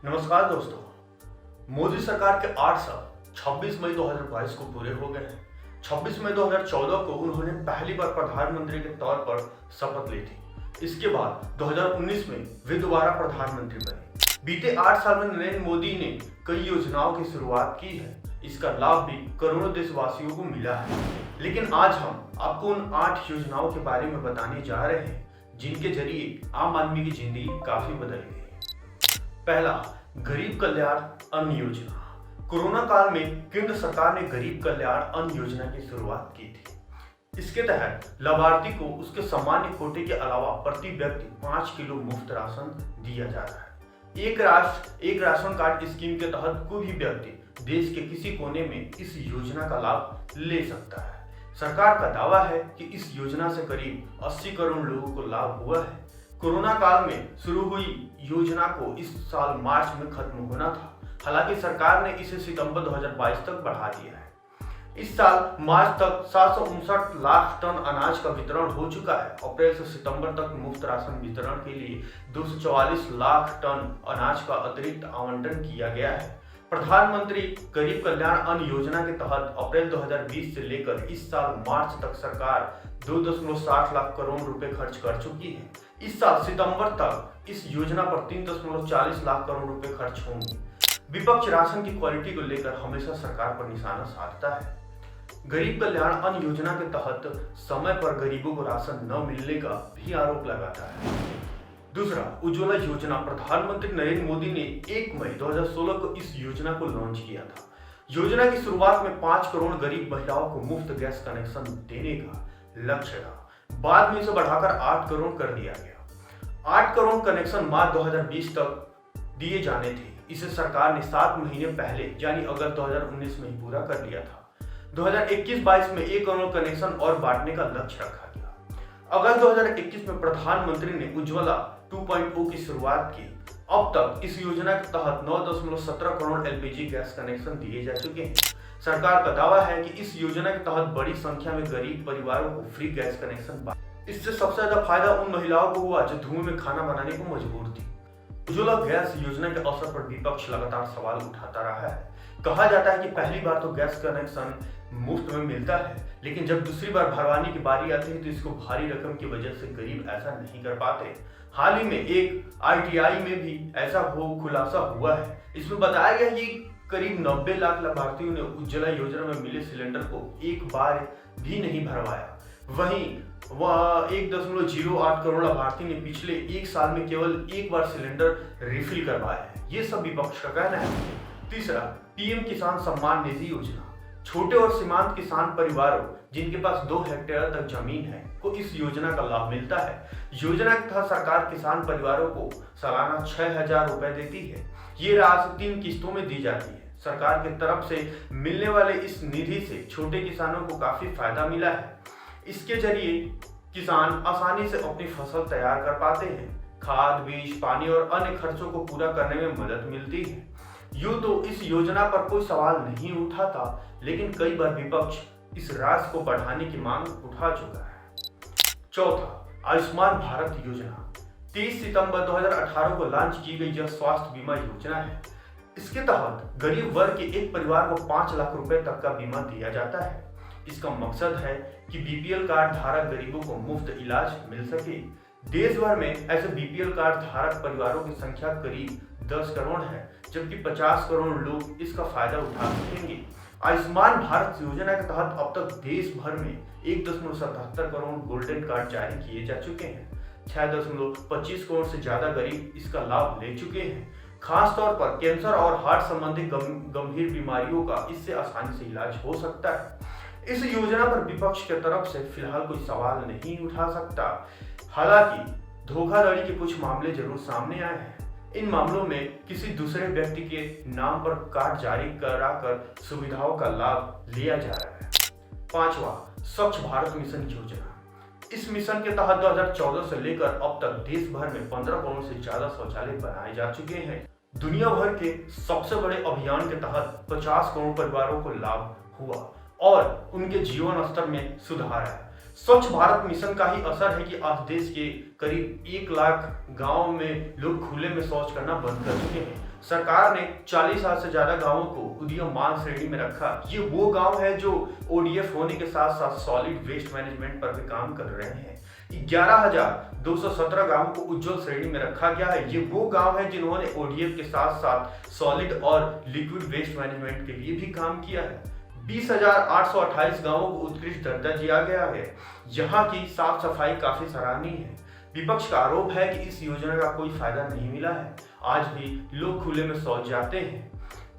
नमस्कार दोस्तों। मोदी सरकार के 8 साल 26 मई 2022 को पूरे हो गए हैं। 26 मई 2014 को उन्होंने पहली बार प्रधानमंत्री के तौर पर शपथ ली थी। इसके बाद 2019 में वे दोबारा प्रधानमंत्री बने। बीते 8 साल में नरेंद्र मोदी ने कई योजनाओं की शुरुआत की है। इसका लाभ भी करोड़ों देशवासियों को मिला है। लेकिन आज हम आपको उन 8 योजनाओं के बारे में बताने जा रहे हैं जिनके जरिए आम आदमी की जिंदगी काफी बदल गई है। पहला, गरीब कल्याण अन्न योजना। कोरोना काल में केंद्र सरकार ने गरीब कल्याण अन्न योजना की शुरुआत की थी। इसके तहत लाभार्थी को उसके सामान्य कोटे के अलावा प्रति व्यक्ति 5 किलो मुफ्त राशन दिया जा रहा है। एक राष्ट्र एक राशन कार्ड स्कीम के तहत कोई भी व्यक्ति देश के किसी कोने में इस योजना का लाभ ले सकता है। सरकार का दावा है कि इस योजना से करीब 80 करोड़ लोगों को लाभ हुआ है। कोरोना काल में शुरू हुई योजना को इस साल मार्च में खत्म होना था। हालांकि सरकार ने इसे सितंबर 2022 तक बढ़ा दिया है। इस साल मार्च तक 759 लाख टन अनाज का वितरण हो चुका है। अप्रैल से सितंबर तक मुफ्त राशन वितरण के लिए 244 लाख टन अनाज का अतिरिक्त आवंटन किया गया है। प्रधानमंत्री गरीब कल्याण अन्न योजना के तहत अप्रैल 2020 से लेकर इस साल मार्च तक सरकार 2.60 लाख करोड़ रुपए खर्च कर चुकी है। इस साल सितंबर तक इस योजना पर 3.40 लाख करोड़ रुपए खर्च होंगे। विपक्ष राशन की क्वालिटी को लेकर हमेशा सरकार पर निशाना साधता है। गरीब कल्याण अन्न योजना के तहत समय पर गरीबों को राशन न मिलने का भी आरोप लगाता है। दूसरा, उज्ज्वला योजना। प्रधानमंत्री नरेंद्र मोदी ने 1 मई 2016 को इस योजना को लॉन्च किया था। योजना की शुरुआत में 5 करोड़ गरीब महिलाओं को मुफ्त गैस कनेक्शन देने का लक्ष्य था। बाद में इसे बढ़ाकर 8 करोड़ कर दिया गया। 8 करोड़ कनेक्शन मार्च 2020 तक दिए जाने थे। इसे सरकार ने 7 महीने पहले यानी अगस्त 2019 में ही पूरा कर लिया था। 2021-22 में 1 करोड़ कनेक्शन और बांटने का लक्ष्य रखा गया। अगस्त 2021 में प्रधानमंत्री ने उज्ज्वला 2.0 की शुरुआत की। अब तक इस योजना के तहत 9.17 करोड़ एलपीजी गैस कनेक्शन दिए जा चुके हैं। सरकार का दावा है कि इस योजना के तहत बड़ी संख्या में गरीब परिवारों को फ्री गैस कनेक्शन। इससे सबसे ज्यादा फायदा उन महिलाओं को हुआ जो धुएं में खाना बनाने को मजबूर थी। उज्ज्वला गैस योजना के अवसर पर विपक्ष लगातार सवाल उठाता रहा है। कहा जाता है कि पहली बार तो गैस कनेक्शन मुफ्त में मिलता है, लेकिन जब दूसरी बार भरवाने की बारी आती है तो इसको भारी रकम की वजह से गरीब ऐसा नहीं कर पाते। हाल ही में एक आईटीआई में भी ऐसा खुलासा हुआ है। इसमें बताया गया कि करीब 90 लाख लाभार्थियों ने उज्ज्वला योजना में मिले सिलेंडर को एक बार भी नहीं भरवाया। वहीं 1.08 करोड़ लाभार्थी ने पिछले 1 साल में केवल एक बार सिलेंडर रिफिल करवाया है। ये सब विपक्ष का कहना है। तीसरा, पीएम किसान सम्मान निधि योजना। छोटे और सीमांत किसान परिवारों जिनके पास 2 हेक्टेयर तक जमीन है को इस योजना का लाभ मिलता है। योजना के तहत सरकार किसान परिवारों को सालाना 6,000 रुपए देती है। ये राशि 3 किस्तों में दी जाती है। सरकार की तरफ से मिलने वाले इस निधि से छोटे किसानों को काफी फायदा मिला है। इसके जरिए किसान आसानी से अपनी फसल तैयार कर पाते हैं। खाद, बीज, पानी और अन्य खर्चों को पूरा करने में मदद मिलती है। यूं तो इस योजना पर कोई सवाल नहीं उठा था, लेकिन कई बार विपक्ष इस राशि को बढ़ाने की मांग उठा चुका है। चौथा, आयुष्मान भारत योजना। 30 सितंबर 2018 को लॉन्च की गई यह स्वास्थ्य बीमा योजना है। इसके तहत गरीब वर्ग के एक परिवार को 5 लाख रुपए तक का बीमा दिया जाता है। इसका मकसद है कि बीपीएल कार्ड धारक गरीबों को मुफ्त इलाज मिल सके। देश भर में ऐसे बीपीएल कार्ड धारक परिवारों की संख्या करीब 10 करोड़ है, जबकि 50 करोड़ लोग इसका फायदा उठा सकेंगे। आयुष्मान भारत योजना के तहत अब तक देश भर में 1.77 करोड़ गोल्डन कार्ड जारी किए जा चुके हैं। 6.25 करोड़ से ज्यादा गरीब इसका लाभ ले चुके हैं। खास तौर पर कैंसर और हार्ट संबंधी गंभीर बीमारियों का इससे आसानी से इलाज हो सकता है। इस योजना पर विपक्ष की तरफ से फिलहाल कोई सवाल नहीं उठा सकता। हालांकि धोखाधड़ी के कुछ मामले जरूर सामने आए हैं। इन मामलों में किसी दूसरे व्यक्ति के नाम पर कार्ड जारी कराकर सुविधाओं का लाभ लिया जा रहा है। पांचवा, स्वच्छ भारत मिशन योजना। इस मिशन के तहत 2014 से लेकर अब तक देश भर में 15 करोड़ से ज्यादा शौचालय बनाए जा चुके हैं। दुनिया भर के सबसे बड़े अभियान के तहत 50 करोड़ परिवारों को लाभ हुआ और उनके जीवन स्तर में सुधार है। स्वच्छ भारत मिशन का ही असर है कि आज देश के करीब 1 लाख गांव में लोग खुले में शौच करना बंद कर चुके हैं। सरकार ने 40 साल से ज्यादा गांवों को उदीयमान श्रेणी में रखा। ये वो गांव है जो ओडीएफ होने के साथ साथ सॉलिड वेस्ट मैनेजमेंट पर भी काम कर रहे हैं। 11,217 गांवों को उज्जवल श्रेणी में रखा गया है। ये वो गांव है जिन्होंने ओडीएफ के साथ साथ सॉलिड और लिक्विड वेस्ट मैनेजमेंट के लिए भी काम किया है। 20,828 गांवों को उत्कृष्ट दर्जा दिया गया है। यहाँ की साफ सफाई काफी सराहनीय है। विपक्ष का आरोप है कि इस योजना का कोई फायदा नहीं मिला है। आज भी लोग खुले में शौच जाते हैं,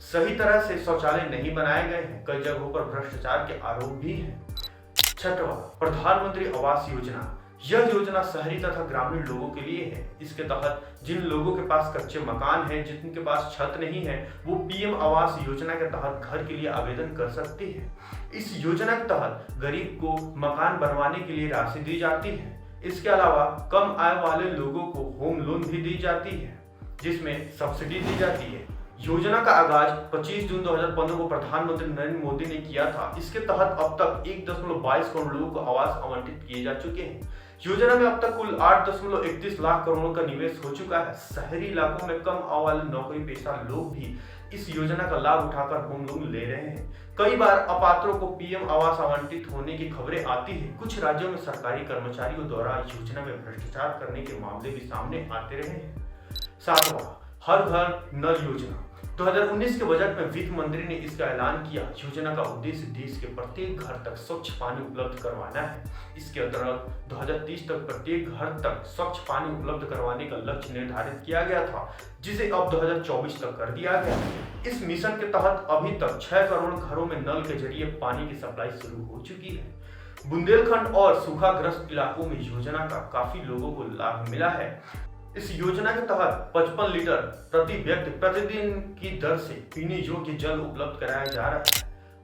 सही तरह से शौचालय नहीं बनाए गए हैं, कई जगहों पर भ्रष्टाचार के आरोप भी हैं। छठवां, प्रधानमंत्री आवास योजना। यह योजना शहरी तथा ग्रामीण लोगों के लिए है। इसके तहत जिन लोगों के पास कच्चे मकान हैं, जिनके पास छत नहीं है, वो पीएम आवास योजना के तहत घर के लिए आवेदन कर सकते हैं। इस योजना के तहत गरीब को मकान बनवाने के लिए राशि दी जाती है। इसके अलावा कम आय वाले लोगों को होम लोन भी दी जाती है, जिसमें सब्सिडी दी जाती है। योजना का आगाज 25 जून 2015 को प्रधानमंत्री नरेंद्र मोदी ने किया था। इसके तहत अब तक 1.22 करोड़ लोगों को आवास आवंटित किए जा चुके हैं। योजना में अब तक कुल 8.31 लाख करोड़ का निवेश हो चुका है। शहरी इलाकों में कम आय वाले नौकरी पेशा लोग भी इस योजना का लाभ उठाकर होम लोन ले रहे हैं। कई बार अपात्रों को पीएम आवास आवंटित होने की खबरें आती है। कुछ राज्यों में सरकारी कर्मचारियों द्वारा योजना में भ्रष्टाचार करने के मामले भी सामने आते रहे हैं। सातवां, हर घर नल योजना। 2019 के बजट में वित्त मंत्री ने इसका ऐलान किया। योजना का उद्देश्य देश के प्रत्येक घर तक स्वच्छ पानी उपलब्ध करवाना है। इसके अंतर्गत 2030 तक प्रत्येक घर तक स्वच्छ पानी उपलब्ध करवाने का लक्ष्य निर्धारित किया गया था, जिसे अब 2024 तक कर दिया गया। इस मिशन के तहत अभी तक 6 करोड़ घरों में नल के जरिए पानी की सप्लाई शुरू हो चुकी है। बुंदेलखंड और सूखाग्रस्त इलाकों में योजना का काफी लोगों को लाभ मिला है। इस योजना के तहत 55 लीटर प्रति व्यक्ति प्रतिदिन की दर से पीने योग्य जल उपलब्ध कराया जा रहा है।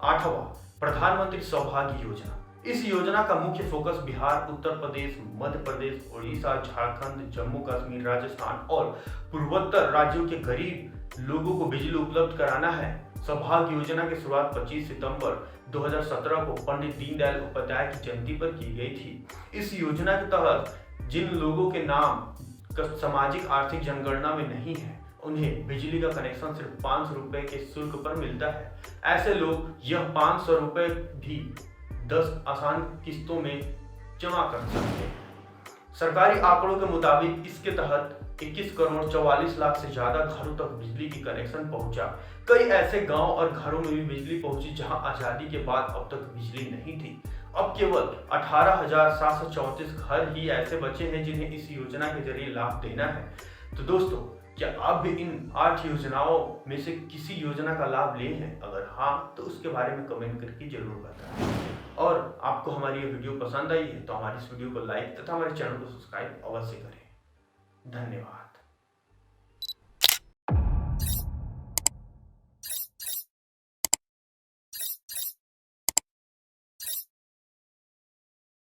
आठवां, प्रधानमंत्री सौभाग्य योजना। इस योजना का मुख्य फोकस बिहार, उत्तर प्रदेश, मध्य प्रदेश, उड़ीसा, झारखंड, जम्मू कश्मीर, राजस्थान और पूर्वोत्तर राज्यों के गरीब लोगों को बिजली उपलब्ध कराना है। सौभाग्य योजना की शुरुआत 25 सितंबर 2017 को पंडित दीनदयाल उपाध्याय की जयंती पर की गई थी। इस योजना के तहत जिन लोगों के नाम सामाजिक आर्थिक जनगणना में नहीं है, उन्हें बिजली का कनेक्शन सिर्फ 500 रुपए के शुल्क पर मिलता है। ऐसे लोग यह 500 रुपए भी 10 आसान किस्तों में जमा कर सकते हैं। सरकारी आंकड़ों के मुताबिक इसके तहत 21 करोड़ 44 लाख से ज्यादा घरों तक बिजली की कनेक्शन पहुंचा। कई ऐसे गांव और घरों में भी बिजली पहुंची जहां आजादी के बाद अब तक बिजली नहीं थी। अब केवल 18,734 घर ही ऐसे बचे हैं जिन्हें इस योजना के जरिए लाभ देना है। तो दोस्तों, क्या आप भी इन 8 योजनाओं में से किसी योजना का लाभ लिए हैं? अगर हाँ, तो उसके बारे में कमेंट करके जरूर बताएं। और आपको हमारी ये वीडियो पसंद आई है तो हमारी इस वीडियो को लाइक तथा हमारे चैनल को सब्सक्राइब अवश्य करें। धन्यवाद।